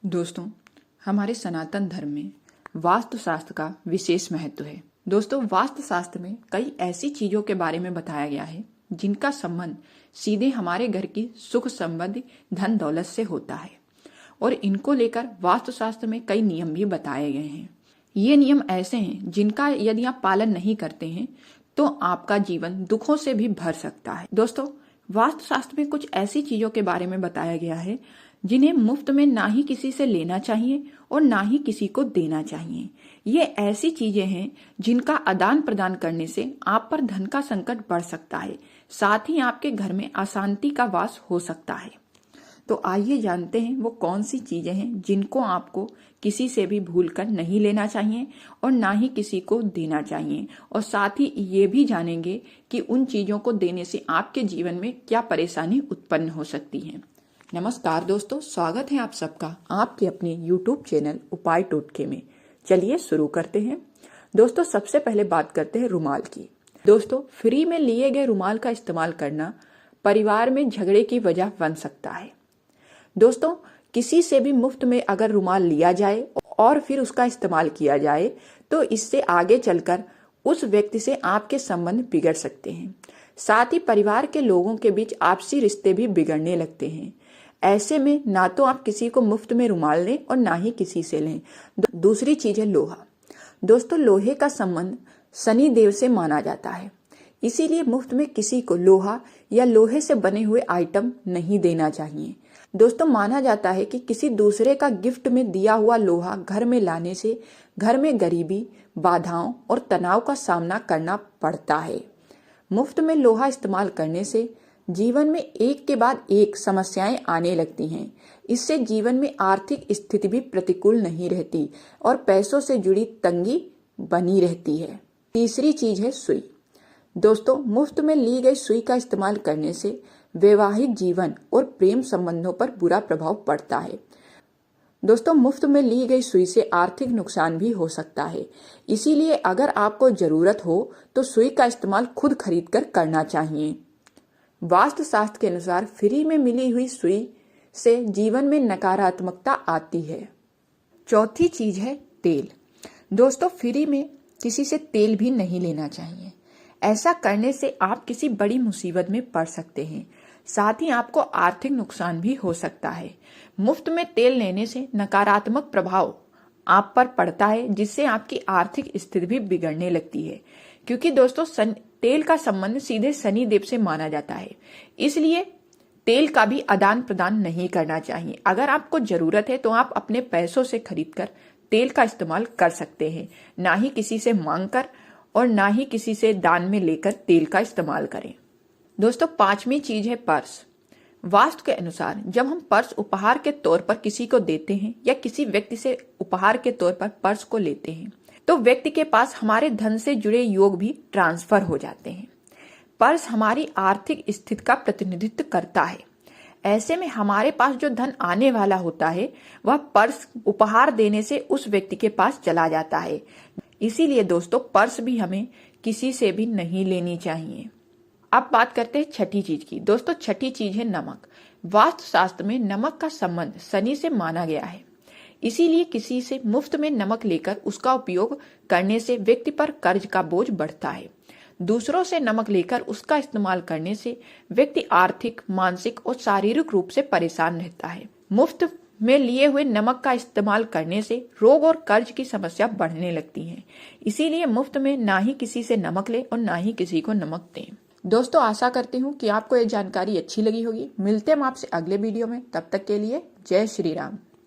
दोस्तों, हमारे सनातन धर्म में वास्तुशास्त्र का विशेष महत्व है। दोस्तों, वास्तुशास्त्र में कई ऐसी चीजों के बारे में बताया गया है जिनका संबंध सीधे हमारे घर की सुख संबंधी धन दौलत से होता है और इनको लेकर वास्तुशास्त्र में कई नियम भी बताए गए हैं। ये नियम ऐसे हैं जिनका यदि आप पालन नहीं करते हैं तो आपका जीवन दुखों से भी भर सकता है। दोस्तों, वास्तुशास्त्र में कुछ ऐसी चीजों के बारे में बताया गया है जिन्हें मुफ्त में ना ही किसी से लेना चाहिए और ना ही किसी को देना चाहिए। ये ऐसी चीजें हैं जिनका आदान प्रदान करने से आप पर धन का संकट बढ़ सकता है, साथ ही आपके घर में अशांति का वास हो सकता है। तो आइए जानते हैं वो कौन सी चीजें हैं जिनको आपको किसी से भी भूलकर नहीं लेना चाहिए और ना ही किसी को देना चाहिए, और साथ ही ये भी जानेंगे कि उन चीजों को देने से आपके जीवन में क्या परेशानी उत्पन्न हो सकती है। नमस्कार दोस्तों, स्वागत है आप सबका आपके अपने YouTube चैनल उपाय टोटके में। चलिए शुरू करते हैं। दोस्तों, सबसे पहले बात करते हैं रुमाल की। दोस्तों, फ्री में लिए गए रुमाल का इस्तेमाल करना परिवार में झगड़े की वजह बन सकता है। दोस्तों, किसी से भी मुफ्त में अगर रुमाल लिया जाए और फिर उसका इस्तेमाल किया जाए तो इससे आगे चलकर उस व्यक्ति से आपके संबंध बिगड़ सकते हैं। साथ ही परिवार के लोगों के बीच आपसी रिश्ते भी बिगड़ने लगते हैं। ऐसे में ना तो आप किसी को मुफ्त में रुमाल लें और ना ही किसी से लें। दूसरी चीज है लोहा। दोस्तों, लोहे का संबंध शनि देव से माना जाता है, इसीलिए मुफ्त में किसी को लोहा या लोहे से बने हुए आइटम नहीं देना चाहिए। दोस्तों, माना जाता है कि किसी दूसरे का गिफ्ट में दिया हुआ लोहा घर में लाने से घर में गरीबी, बाधाओं और तनाव का सामना करना पड़ता है। मुफ्त में लोहा इस्तेमाल करने से जीवन में एक के बाद एक समस्याएं आने लगती हैं। इससे जीवन में आर्थिक स्थिति भी प्रतिकूल नहीं रहती और पैसों से जुड़ी तंगी बनी रहती है। तीसरी चीज है सुई। दोस्तों, मुफ्त में ली गई सुई का इस्तेमाल करने से वैवाहिक जीवन और प्रेम संबंधों पर बुरा प्रभाव पड़ता है। दोस्तों, मुफ्त में ली गई सुई से आर्थिक नुकसान भी हो सकता है, इसीलिए अगर आपको जरूरत हो तो सुई का इस्तेमाल खुद खरीद कर करना चाहिए। वास्तुशास्त्र के अनुसार फ्री में मिली हुई सुई से जीवन में नकारात्मकता आती है। चौथी चीज है तेल। दोस्तों, फ्री में किसी से तेल भी नहीं लेना चाहिए। ऐसा करने से आप किसी बड़ी मुसीबत में पड़ सकते हैं, साथ ही आपको आर्थिक नुकसान भी हो सकता है। मुफ्त में तेल लेने से नकारात्मक प्रभाव आप पर पड़ता है, जिससे आपकी आर्थिक स्थिति भी बिगड़ने लगती है, क्योंकि दोस्तों तेल का संबंध सीधे शनि देव से माना जाता है। इसलिए तेल का भी आदान प्रदान नहीं करना चाहिए। अगर आपको जरूरत है तो आप अपने पैसों से खरीदकर तेल का इस्तेमाल कर सकते हैं, ना ही किसी से मांगकर और ना ही किसी से दान में लेकर तेल का इस्तेमाल करें। दोस्तों, पांचवी चीज है पर्स। वास्तु के अनुसार जब हम पर्स उपहार के तौर पर किसी को देते हैं या किसी व्यक्ति से उपहार के तौर पर पर्स को लेते हैं तो व्यक्ति के पास हमारे धन से जुड़े योग भी ट्रांसफर हो जाते हैं। पर्स हमारी आर्थिक स्थिति का प्रतिनिधित्व करता है। ऐसे में हमारे पास जो धन आने वाला होता है वह पर्स उपहार देने से उस व्यक्ति के पास चला जाता है। इसीलिए दोस्तों, पर्स भी हमें किसी से भी नहीं लेनी चाहिए। अब बात करते हैं छठी चीज की। दोस्तों, छठी चीज है नमक। वास्तुशास्त्र में नमक का संबंध शनि से माना गया है, इसीलिए किसी से मुफ्त में नमक लेकर उसका उपयोग करने से व्यक्ति पर कर्ज का बोझ बढ़ता है। दूसरों से नमक लेकर उसका इस्तेमाल करने से व्यक्ति आर्थिक, मानसिक और शारीरिक रूप से परेशान रहता है। मुफ्त में लिए हुए नमक का इस्तेमाल करने से रोग और कर्ज की समस्या बढ़ने लगती है। इसीलिए मुफ्त में ना ही किसी से नमक ले और ना ही किसी को नमक दें। दोस्तों, आशा करती हूँ कि आपको ये जानकारी अच्छी लगी होगी। मिलते हैं हम आपसे अगले वीडियो में। तब तक के लिए जय श्री राम।